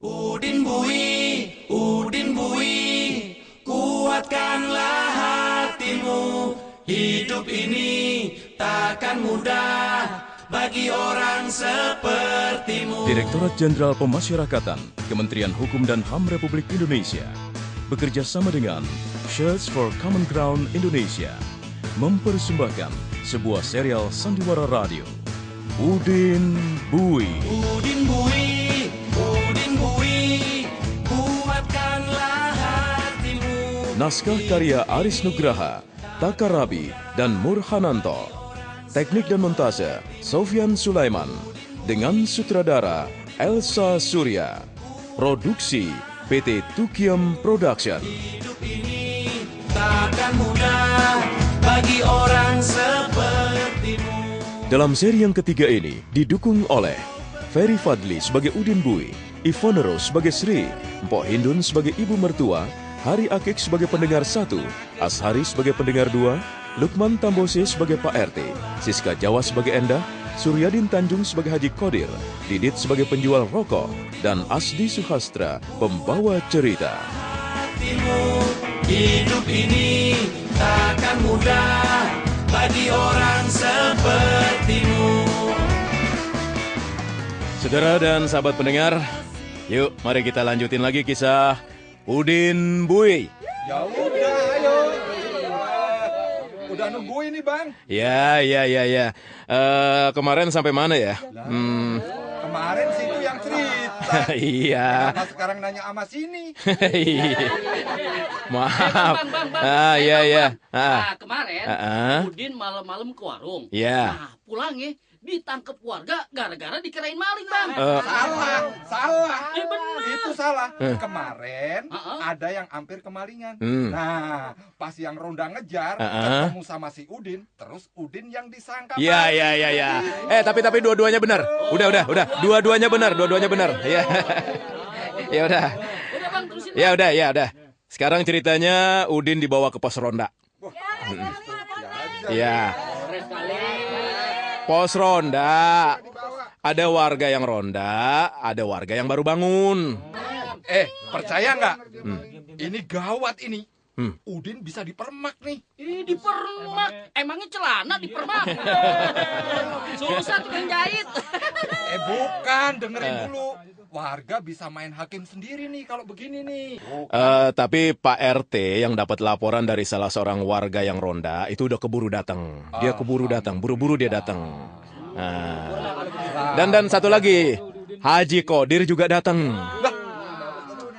Udin Bui, kuatkanlah hatimu. Hidup ini takkan mudah bagi orang sepertimu. Direktorat Jenderal Pemasyarakatan, Kementerian Hukum dan HAM Republik Indonesia, bekerja sama dengan Search for Common Ground Indonesia, mempersembahkan sebuah serial sandiwara radio, Udin Bui. Udin Bui, kuatkanlah hatimu. Naskah karya Aris Nugraha, Takarabi, dan Murhananto. Teknik dan montase Sofyan Sulaiman. Dengan sutradara Elsa Surya. Produksi PT Tukiem Production. Hidup ini takkan mudah bagi orang sepertimu. Dalam seri yang ketiga ini didukung oleh Ferry Fadli sebagai Udin Bui, Ivone Rose sebagai Sri, Mpok Hindun sebagai ibu mertua, Hari Akik sebagai pendengar 1, Ashari sebagai pendengar 2, Lukman Tambose sebagai Pak RT, Siska Jawa sebagai Endah, Suryadin Tanjung sebagai Haji Kodir, Didit sebagai penjual rokok, dan Asdi Suhastra pembawa cerita. Hidup ini takkan mudah bagi orang sepertimu. Saudara dan sahabat pendengar, yuk mari kita lanjutin lagi kisah Udin Bui. Ya udah, ayo. Udah nungguin nih, Bang. Ya. Kemarin sampai mana ya? Kemarin sih itu yang cerita. Iya. Kenapa sekarang nanya sama sini? Maaf. Bang. Iya. Nah, kemarin Ah. Udin malam-malam ke warung. Iya. Nah, pulangnya ditangkep warga gara-gara dikirain maling, Bang. Salah. Iya benar. Itu salah. Kemarin ada yang hampir kemalingan. Nah, pas yang ronda ngejar, ketemu sama si Udin, terus Udin yang disangka. Iya. Tapi dua-duanya benar. Udah. Dua-duanya benar. Iya. Ya udah. Udah, Bang, terusin. Ya udah. Sekarang ceritanya Udin dibawa ke pos ronda. Iya. Keren sekali. Pos ronda. Ada warga yang ronda, ada warga yang baru bangun. Percaya nggak? Ini gawat ini. Udin bisa dipermak nih. Ih, dipermak. Emangnya celana dipermak? Susah tuh yang jahit. Bukan, dengerin dulu. Warga bisa main hakim sendiri nih kalau begini nih. Tapi Pak RT yang dapat laporan dari salah seorang warga yang ronda itu udah keburu datang. Dia keburu datang, buru-buru dia datang. Dan satu lagi, Haji Kodir juga datang.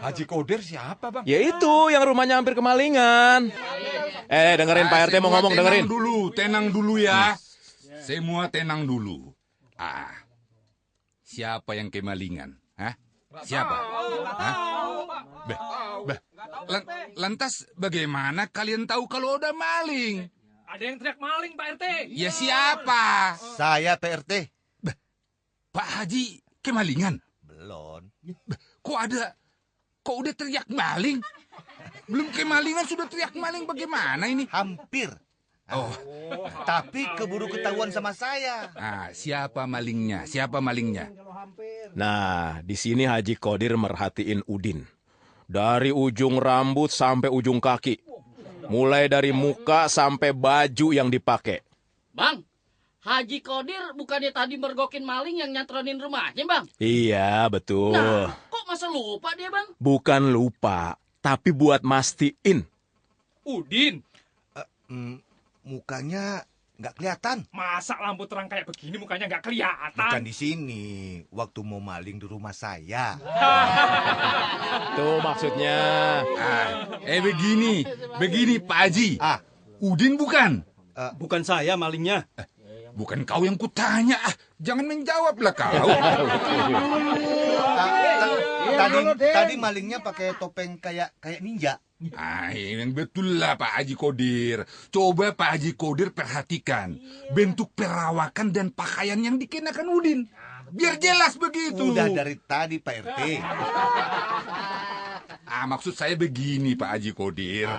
Haji Kodir siapa, Bang? Ya itu yang rumahnya hampir kemalingan. Dengerin Pak RT mau ngomong, dengerin. Tenang dulu ya. Semua tenang dulu. Siapa yang kemalingan? Hah? Siapa? Hah? Lantas bagaimana kalian tahu kalau udah maling? Ada yang teriak maling, Pak RT. Ya siapa? Saya PRT. Pak Haji kemalingan? Belum. Kok udah teriak maling? Belum kemalingan sudah teriak maling, bagaimana ini? Hampir. Tapi keburu ketahuan sama saya. Siapa malingnya? Nah, di sini Haji Kodir merhatiin Udin. Dari ujung rambut sampai ujung kaki. Mulai dari muka sampai baju yang dipakai. Bang, Haji Kodir bukannya tadi mergokin maling yang nyatronin rumahnya, Bang? Iya, betul. Nah, kok masa lupa dia, Bang? Bukan lupa, tapi buat mastiin. Udin, Mukanya nggak kelihatan. masa lampu terang kayak begini mukanya nggak kelihatan? Bukan di sini. Waktu mau maling di rumah saya. Tuh maksudnya. Begini Pak Haji. Udin bukan? Bukan saya malingnya. Bukan kau yang kutanya. Jangan menjawablah kau. Tadi malingnya pakai topeng kayak ninja. Yang betul lah Pak Haji Kodir. Coba Pak Haji Kodir perhatikan bentuk perawakan dan pakaian yang dikenakan Udin. Biar jelas begitu. Udah dari tadi Pak RT. Maksud saya begini Pak Haji Kodir.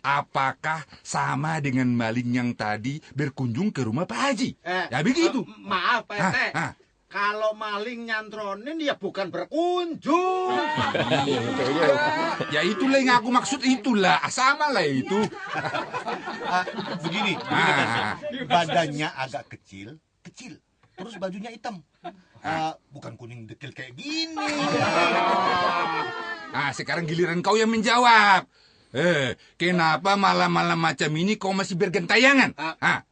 Apakah sama dengan maling yang tadi berkunjung ke rumah Pak Haji? Ya begitu. Maaf, Pak RT. Kalau maling nyantronin ya bukan berkunjung. Ya itulah yang aku maksud itulah. Sama lah itu. Begini, badannya agak kecil. Terus bajunya hitam. Bukan kuning dekil kayak gini. Sekarang giliran kau yang menjawab. Kenapa malam-malam macam ini kau masih bergentayangan?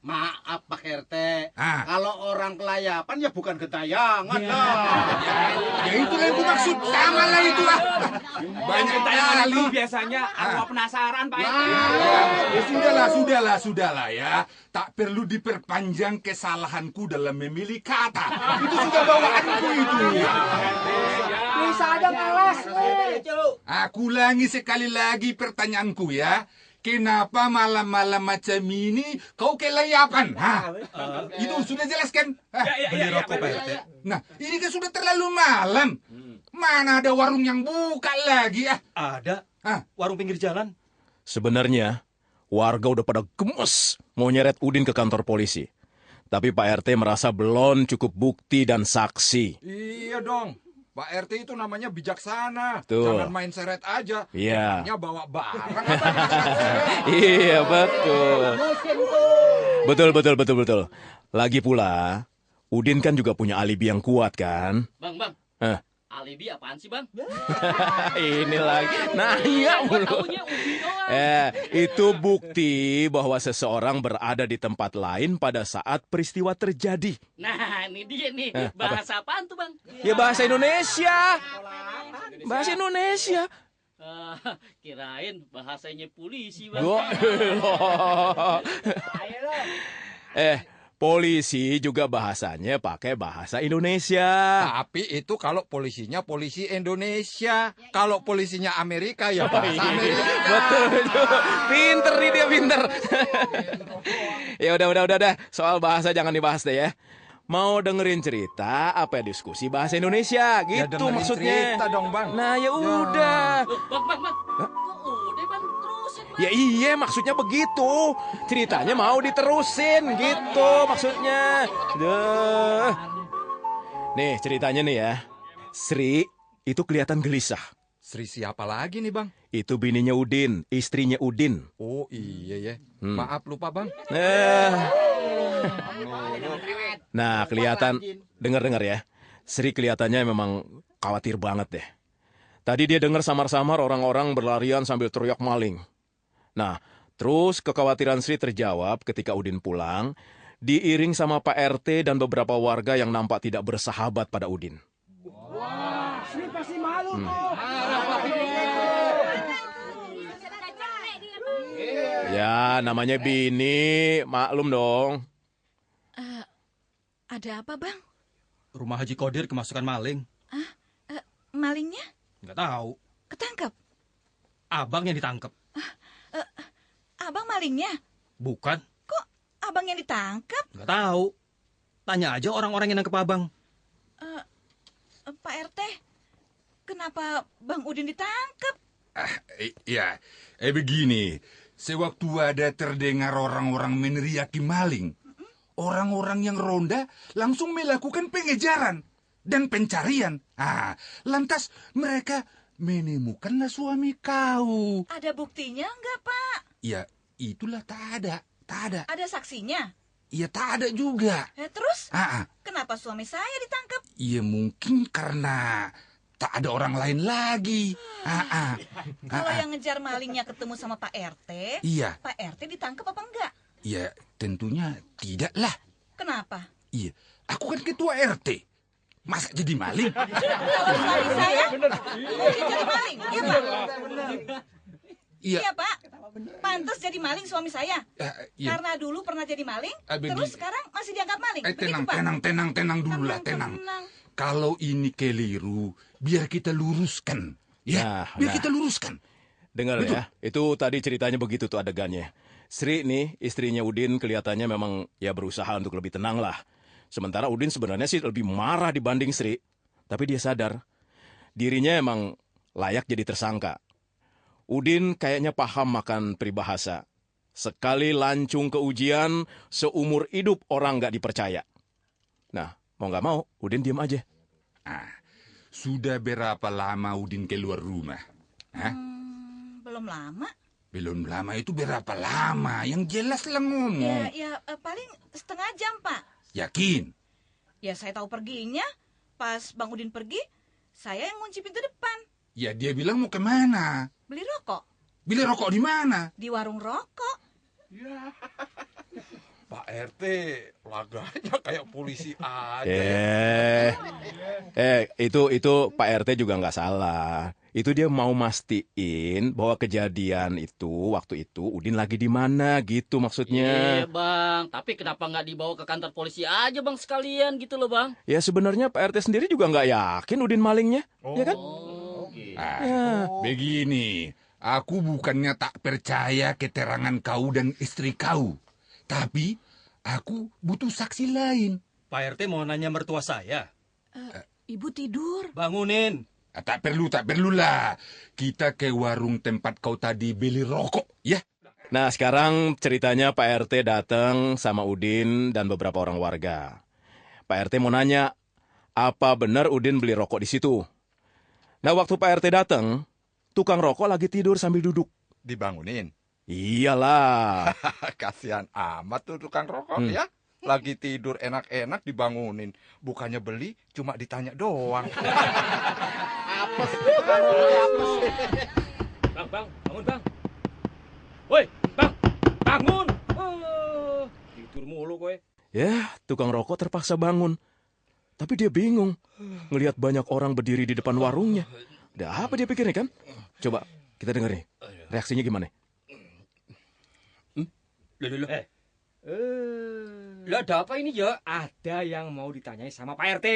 Maaf Pak RT, kalau orang kelayapan ya bukan gentayangan lah. Ya itulah yang aku maksud, sama lah itu lah. Banyak gentayangan itu biasanya aku penasaran Pak RT. Ya sudahlah ya. Tak perlu diperpanjang kesalahanku dalam memilih kata. Itu sudah bawaanku itu. Bisa ada ngalas. Aku ulangi sekali lagi pertanyaanku ya. Kenapa malam-malam macam ini kau kelayapan? Itu sudah jelas kan? Beli rokok Pak RT. Nah, ini kan sudah terlalu malam. Mana ada warung yang buka lagi ya? Ada. Warung pinggir jalan. Sebenarnya, warga udah pada gemes mau nyeret Udin ke kantor polisi. Tapi Pak RT merasa belum cukup bukti dan saksi. Iya dong. Pak RT itu namanya bijaksana. Tuh. Jangan main seret aja. Iya. Namanya bawa barang. Iya, betul. Lagi pula, Udin kan juga punya alibi yang kuat kan? Bang. Alibi apaan sih, Bang? Ini lagi. Nah, iya mulu. Itu bukti bahwa seseorang berada di tempat lain pada saat peristiwa terjadi. Nah, ini dia nih. Bahasa apaan tuh, Bang? Ya bahasa Indonesia. Bahasa Indonesia. Kirain bahasanya polisi, Bang. Polisi juga bahasanya pakai bahasa Indonesia. Tapi itu kalau polisinya polisi Indonesia. Kalau polisinya Amerika ya bahasa Amerika. Betul. Pinter nih dia, pinter. Ya udah. Soal bahasa jangan dibahas deh ya. Mau dengerin cerita apa diskusi bahasa Indonesia gitu Ya, maksudnya. cerita dong, Bang. Nah, ya udah. Bang. Udah, Bang. Terusin, Bang. Ya iya maksudnya begitu. Ceritanya mau diterusin gitu maksudnya. Duh. Nih ceritanya nih ya. Sri itu kelihatan gelisah. Sri siapa lagi nih, Bang? Itu bininya Udin, istrinya Udin. Oh iya ya. Maaf lupa, Bang. Nah kelihatan, dengar ya. Sri kelihatannya memang khawatir banget deh. Tadi dia dengar samar-samar orang-orang berlarian sambil teriak maling. Nah, terus kekhawatiran Sri terjawab ketika Udin pulang, diiring sama Pak RT dan beberapa warga yang nampak tidak bersahabat pada Udin. Wah, Sri pasti malu. Ya, namanya bini, maklum dong. Ada apa, Bang? Rumah Haji Kodir kemasukan maling. Malingnya? Nggak tahu. Ketangkep? Abang yang ditangkep. Abang malingnya? Bukan. Kok abang yang ditangkep? Nggak tahu. Tanya aja orang-orang yang nangkep abang. Pak RT, kenapa Bang Udin ditangkep? Iya, begini. Sewaktu ada terdengar orang-orang meneriaki maling, orang-orang yang ronda langsung melakukan pengejaran dan pencarian. Lantas mereka menemukanlah suami kau. Ada buktinya enggak, Pak? Ya, itulah tak ada. Ada saksinya? Ya, tak ada juga. Terus? Kenapa suami saya ditangkap? Ya, mungkin karena tak ada orang lain lagi. Kalau yang ngejar malingnya ketemu sama Pak RT, Iya. Pak RT ditangkap apa enggak? Ya, tentunya tidak lah. Kenapa? Iya, aku kan ketua RT. Masa jadi maling? Kalau suami saya mungkin jadi maling, iya Pak? Iya. Iya Pak, pantas jadi maling suami saya. Iya. Karena dulu pernah jadi maling, Begini. terus sekarang masih dianggap maling. Begitu, Pak? Tenang dulu lah, tenang. Kalau ini keliru, biar kita luruskan. Ya, biar kita luruskan. Dengar ya, itu tadi ceritanya begitu tuh adegannya. Sri nih, istrinya Udin kelihatannya memang ya berusaha untuk lebih tenang lah. Sementara Udin sebenarnya sih lebih marah dibanding Sri. Tapi dia sadar, dirinya emang layak jadi tersangka. Udin kayaknya paham makan peribahasa. Sekali lancung ke ujian, seumur hidup orang gak dipercaya. Nah, mau nggak mau, Udin diam aja. Sudah berapa lama Udin keluar rumah? Belum lama. Belum lama itu berapa lama? Yang jelaslah ngomong. Paling setengah jam, Pak. Yakin? Ya, saya tahu perginya. Pas Bang Udin pergi, saya yang ngunci pintu depan. Ya, dia bilang mau kemana? Beli rokok. Beli rokok di mana? Di warung rokok. Ya. Pak RT, laganya kayak polisi aja. Itu Pak RT juga nggak salah. Itu dia mau mastiin bahwa kejadian itu, waktu itu Udin lagi di mana gitu maksudnya. Iya Bang, tapi kenapa nggak dibawa ke kantor polisi aja Bang sekalian gitu loh Bang? Ya sebenarnya Pak RT sendiri juga nggak yakin Udin malingnya, ya kan? Begini, aku bukannya tak percaya keterangan kau dan istri kau. Tapi aku butuh saksi lain. Pak RT mau nanya mertua saya. Ibu tidur. Bangunin. Tak perlulah. Kita ke warung tempat kau tadi beli rokok, ya? Nah, sekarang ceritanya Pak RT datang sama Udin dan beberapa orang warga. Pak RT mau nanya, apa benar Udin beli rokok di situ? Nah, waktu Pak RT datang, tukang rokok lagi tidur sambil duduk. Dibangunin? Iyalah. Kasihan amat tuh tukang rokok ya. Lagi tidur enak-enak dibangunin. Bukannya beli, cuma ditanya doang. Apes. Bang, bangun Bang. Woi, Bang, bangun. Tidur mulu kowe. Ya, tukang rokok terpaksa bangun. Tapi dia bingung. Ngelihat banyak orang berdiri di depan warungnya. Ada apa dia pikirnya kan? Coba kita dengar nih. Reaksinya gimana? Lah ada apa ini ya? Ada yang mau ditanyai sama Pak RT.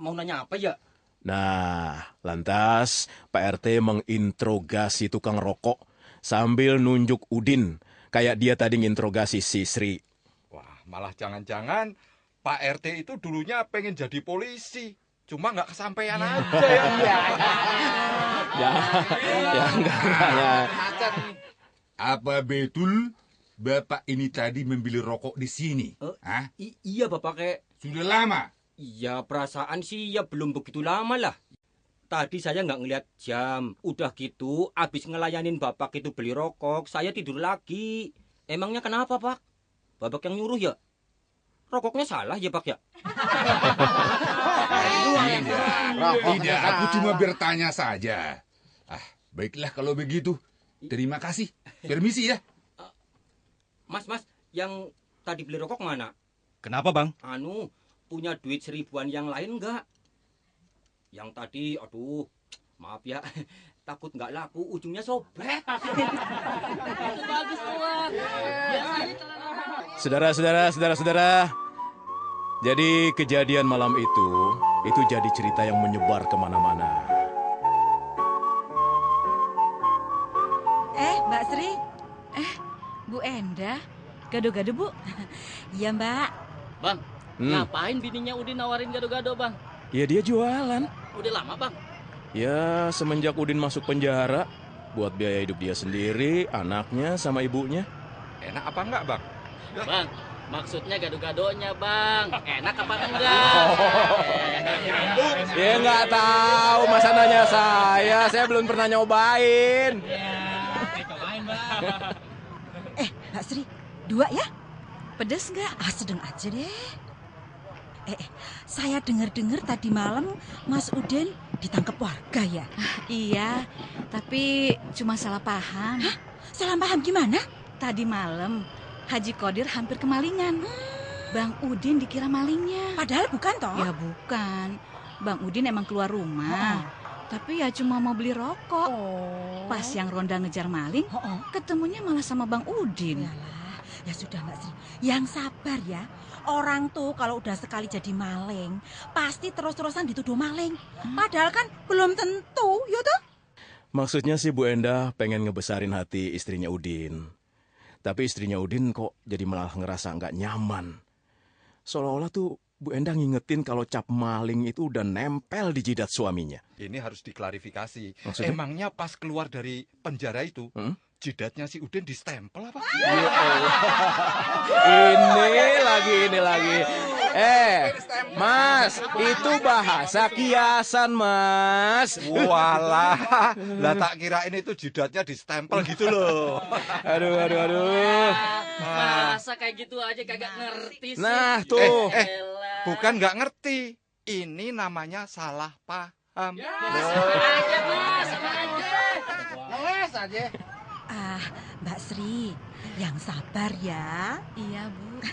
Mau nanya apa ya? Nah, lantas Pak RT menginterogasi tukang rokok sambil nunjuk Udin. Kayak dia tadi nginterogasi si Sri. Wah, malah jangan-jangan Pak RT itu dulunya pengen jadi polisi. Cuma nggak kesampaian aja ya. Enggak. Apa betul Bapak ini tadi membeli rokok di sini? Iya Bapak kayak. Sudah lama? Iya perasaan sih ya belum begitu lama lah. Tadi saya nggak ngeliat jam. Udah gitu abis ngelayanin Bapak itu beli rokok, saya tidur lagi. Emangnya kenapa Pak? Bapak yang nyuruh ya? Rokoknya salah ya Pak ya? Tidak, aku cuma bertanya saja. Baiklah kalau begitu. Terima kasih. Permisi ya. Mas, yang tadi beli rokok mana? Kenapa Bang? Punya duit 1000-an yang lain nggak? Yang tadi, aduh, maaf ya, takut nggak laku, ujungnya sobek. Itu bagus tuh Bang. Saudara. Jadi kejadian malam itu jadi cerita yang menyebar kemana-mana. Mbak Sri. Bu Endah. Gado-gado, Bu. Iya, Mbak. Bang, ngapain bininya Udin nawarin gado-gado, Bang? Ya dia jualan. Udah lama, Bang? Ya, semenjak Udin masuk penjara. Buat biaya hidup dia sendiri, anaknya, sama ibunya. Enak apa enggak, Bang? Bang, maksudnya gado-gadonya, Bang. Enak apa enggak? Ya nggak tahu, masa nanya saya belum pernah nyobain. Cobain, Bang. Mbak Sri, 2 ya? Pedes nggak? Sedang aja deh. Saya dengar-dengar tadi malam Mas Udin ditangkap warga ya? Iya, tapi cuma salah paham. Hah? Salah paham gimana? Tadi malam Haji Kodir hampir kemalingan. Bang Udin dikira malingnya. Padahal bukan toh? Ya bukan. Bang Udin emang keluar rumah. Tapi ya cuma mau beli rokok. Pas yang ronda ngejar maling, ketemunya malah sama Bang Udin. Yalah, ya sudah Mbak Sri. Yang sabar ya. Orang tuh kalau udah sekali jadi maling, pasti terus-terusan dituduh maling. Padahal kan belum tentu, ya toh? Maksudnya sih Bu Endah pengen ngebesarin hati istrinya Udin. Tapi istrinya Udin kok jadi malah ngerasa nggak nyaman. Seolah-olah tuh Bu Endah ngingetin kalau cap maling itu udah nempel di jidat suaminya. Ini harus diklarifikasi. Maksudnya? Emangnya pas keluar dari penjara itu, jidatnya si Udin distempel apa? Ini lagi. Mas, itu bahasa kiasan, Mas. Walah, lah tak kirain itu jidatnya distempel gitu loh. Aduh. Masa kayak gitu aja kagak ngerti sih. Nah, tuh. Bukan nggak ngerti. Ini namanya salah paham. Sama aja, Mas. Sama aja. Les aja. Mbak Sri, yang sabar ya. Iya, Bu.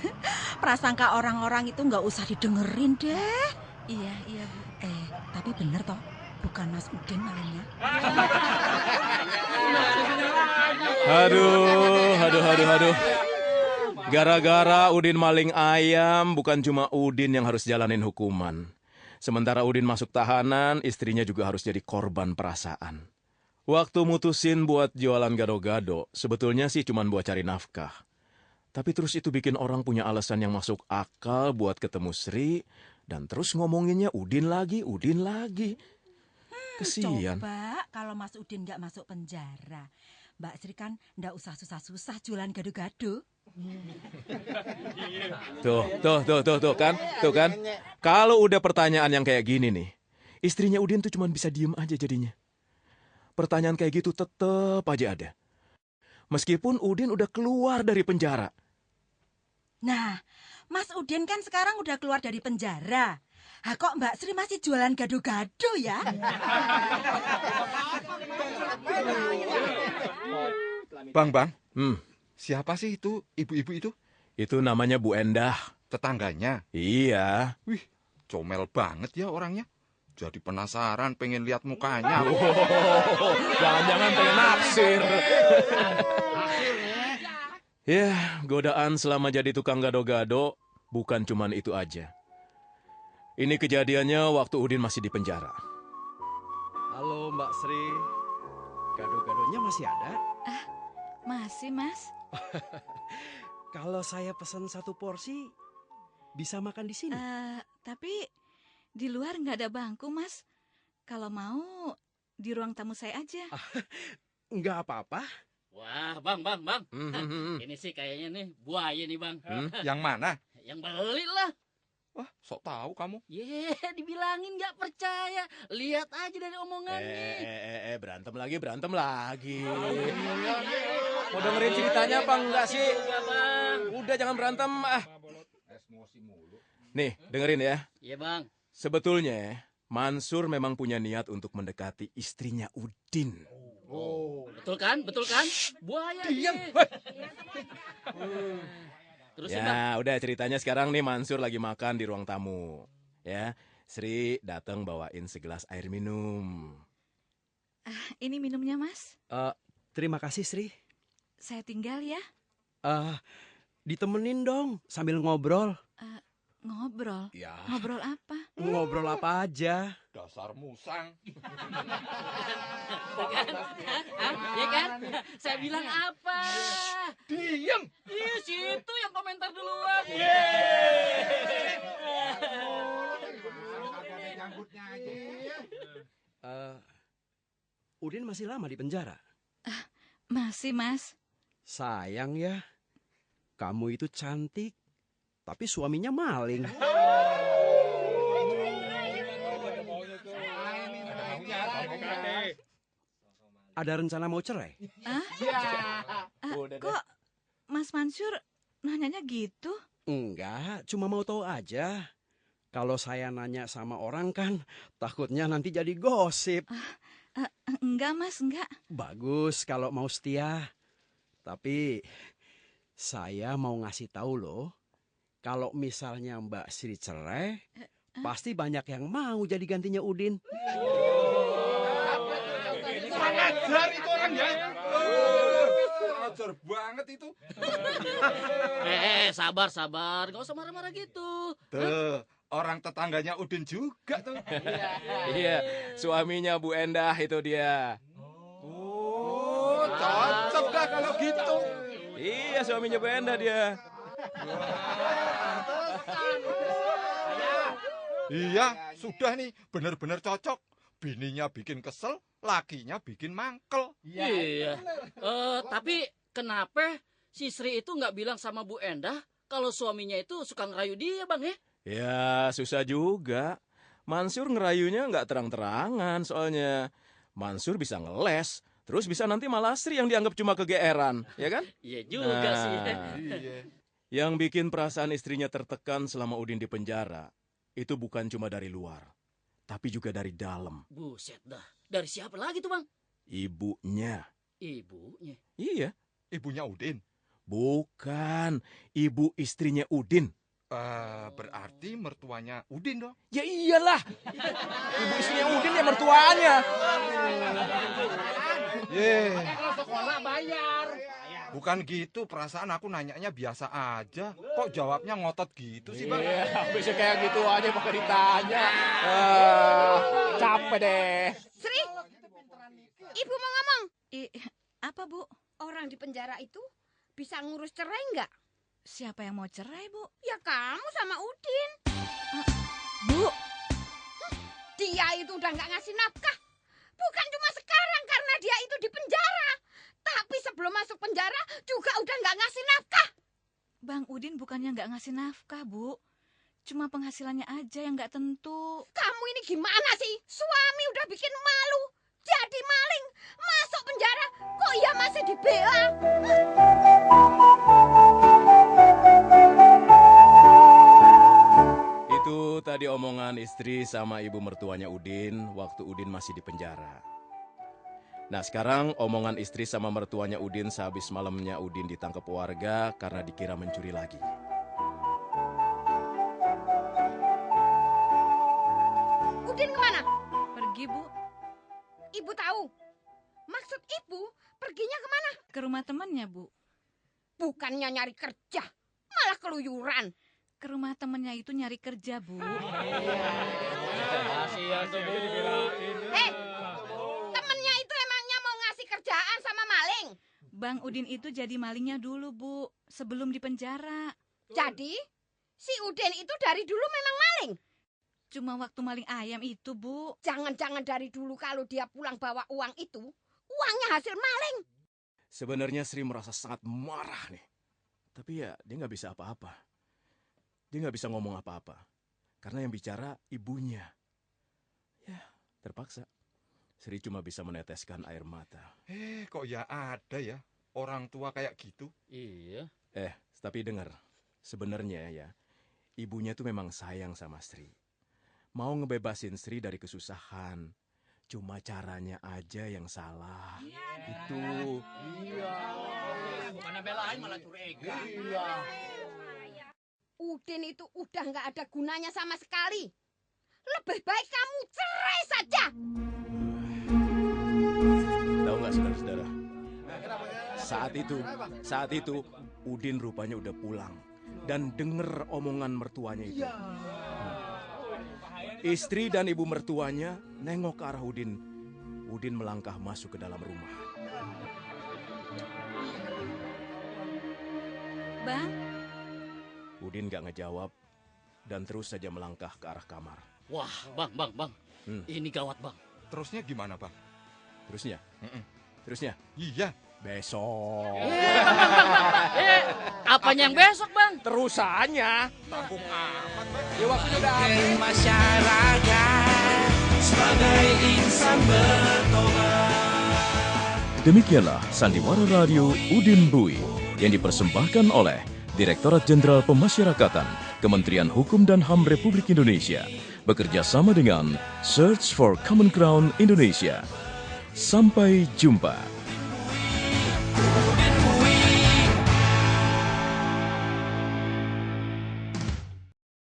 Prasangka orang-orang itu nggak usah didengerin deh. Iya, Bu. Tapi bener toh, bukan Mas Udin malingnya. Aduh. Gara-gara Udin maling ayam, bukan cuma Udin yang harus jalanin hukuman. Sementara Udin masuk tahanan, istrinya juga harus jadi korban perasaan. Waktu mutusin buat jualan gado-gado, sebetulnya sih cuma buat cari nafkah. Tapi terus itu bikin orang punya alasan yang masuk akal buat ketemu Sri, dan terus ngomonginnya Udin lagi. Kesian. Coba kalau Mas Udin nggak masuk penjara, Mbak Sri kan nggak usah susah-susah jualan gado-gado. Tuh kan. Kalau udah pertanyaan yang kayak gini nih, istrinya Udin tuh cuma bisa diem aja jadinya. Pertanyaan kayak gitu tetep aja ada. Meskipun Udin udah keluar dari penjara. Nah, Mas Udin kan sekarang udah keluar dari penjara. Kok Mbak Sri masih jualan gado-gado ya? Bang. Siapa sih itu ibu-ibu itu? Itu namanya Bu Endah. Tetangganya? Iya. Wih, comel banget ya orangnya. Jadi penasaran pengen lihat mukanya. Jangan-jangan pengen naksir. Ya, godaan selama jadi tukang gado-gado bukan cuman itu aja. Ini kejadiannya waktu Udin masih di penjara. Halo Mbak Sri, gado-gadonya masih ada? Masih, Mas. Kalau saya pesan 1 porsi, bisa makan di sini? Tapi di luar nggak ada bangku, Mas. Kalau mau, di ruang tamu saya aja. Nggak apa-apa. Wah, Bang. Ini sih kayaknya nih buaya nih, Bang. Yang mana? Yang beli lah. Wah, sok tahu kamu. Dibilangin nggak percaya. Lihat aja dari omongannya. Berantem lagi. Mau dengerin ceritanya apa enggak sih? Udah jangan berantem. Nih, dengerin ya. Iya, Bang. Sebetulnya, Mansur memang punya niat untuk mendekati istrinya Udin. Betul kan? Buaya. Diam. Terus ya, udah ceritanya sekarang nih Mansur lagi makan di ruang tamu. Ya, Sri datang bawain segelas air minum. Ini minumnya, Mas. Terima kasih, Sri. Saya tinggal ya. Ditemenin dong sambil ngobrol. Ngobrol? Ya. Ngobrol apa? Ngobrol apa aja. Dasar musang. Ya kan? Saya bilang apa? Diam. Iya, situ yang komentar duluan. Udin masih lama di penjara? Masih, Mas. Sayang ya. Kamu itu cantik, tapi suaminya maling. Ada rencana mau cerai? Kok Mas Mansur nanyanya gitu? Enggak, cuma mau tahu aja. Kalau saya nanya sama orang kan, takutnya nanti jadi gosip. Enggak, Mas, enggak. Bagus kalau mau setia. Tapi saya mau ngasih tahu loh, kalau misalnya Mbak Sri cerai, pasti banyak yang mau jadi gantinya Udin. Ajar itu orang ya. Ajar banget itu. Sabar. Gak usah marah-marah gitu. Tuh, orang tetangganya Udin juga tuh. Iya, suaminya Bu Endah itu dia. Cocok dah kalau gitu. Iya, suaminya Bu Endah dia. Iya, sudah nih, benar-benar cocok. Bininya bikin kesel, lakinya bikin mangkel. Iya. Tapi kenapa si Sri itu nggak bilang sama Bu Endah kalau suaminya itu suka ngerayu dia, Bang ya? Ya, susah juga. Mansur ngerayunya nggak terang-terangan soalnya. Mansur bisa ngeles, terus bisa nanti malah Sri yang dianggap cuma kegeeran, ya kan? Iya juga sih. Yang bikin perasaan istrinya tertekan selama Udin di penjara, itu bukan cuma dari luar, tapi juga dari dalam. Buset dah, dari siapa lagi tuh, Bang? Ibunya. Ibunya? Iya. Ibunya Udin? Bukan, ibu istrinya Udin. Berarti mertuanya Udin dong? Ya iyalah, ibu istrinya Udin ya mertuanya. Kalau sekolah bayar. Bukan gitu, perasaan aku nanyanya biasa aja. Kok jawabnya ngotot gitu sih, Bang? Bisa kayak gitu aja pakai ditanya. Capek deh. Sri, Ibu mau ngomong. Apa, Bu? Orang di penjara itu bisa ngurus cerai nggak? Siapa yang mau cerai, Bu? Ya kamu sama Udin. Bu? Dia itu udah nggak ngasih nafkah. Bukan cuma sekarang karena dia itu di penjara. Tapi sebelum masuk penjara juga udah nggak ngasih nafkah. Bang Udin bukannya nggak ngasih nafkah, Bu. Cuma penghasilannya aja yang nggak tentu. Kamu ini gimana sih? Suami udah bikin malu. Jadi maling. Masuk penjara. Kok ia masih dibela? Itu tadi omongan istri sama ibu mertuanya Udin waktu Udin masih di penjara. Nah sekarang omongan istri sama mertuanya Udin sehabis malamnya Udin ditangkap warga karena dikira mencuri lagi. Udin kemana? Pergi, Bu. Ibu tahu. Maksud ibu perginya kemana? Ke rumah temannya, Bu. Bukannya nyari kerja, malah keluyuran. Ke rumah temannya itu nyari kerja, Bu. Temennya itu emangnya mau ngasih kerjaan sama maling? Bang Udin itu jadi malingnya dulu, Bu, sebelum di penjara. Jadi, si Udin itu dari dulu memang maling? Cuma waktu maling ayam itu, Bu. Jangan-jangan dari dulu kalau dia pulang bawa uang itu, uangnya hasil maling. Sebenarnya Sri merasa sangat marah nih. Tapi ya dia nggak bisa apa-apa. Dia nggak bisa ngomong apa-apa. Karena yang bicara ibunya. Ya, terpaksa. Sri cuma bisa meneteskan air mata. Kok ya ada ya orang tua kayak gitu? Iya. Tapi dengar. Sebenarnya ya, ibunya tuh memang sayang sama Sri. Mau ngebebasin Sri dari kesusahan. Cuma caranya aja yang salah. Itu. Iya. Bukannya belain malah curiga. Iya. Udin itu udah nggak ada gunanya sama sekali. Lebih baik kamu cerai saja. Tahu nggak saudara-saudara? Saat itu Udin rupanya udah pulang dan denger omongan mertuanya itu. Istri dan ibu mertuanya nengok ke arah Udin. Udin melangkah masuk ke dalam rumah. Bang? Udin gak ngejawab dan terus saja melangkah ke arah kamar. Wah, Bang. Ini gawat, Bang. Terusnya gimana, Bang? Terusnya? Terusnya? Iya. Besok. Apanya yang besok, Bang? Terusannya. Tanggung amat, Bang. Ya waktunya udah habis. Masyarakat sebagai insan bertobat. Demikianlah Sandiwara Radio Udin Bui yang dipersembahkan oleh Direktorat Jenderal Pemasyarakatan, Kementerian Hukum dan HAM Republik Indonesia, bekerja sama dengan Search for Common Ground Indonesia. Sampai jumpa.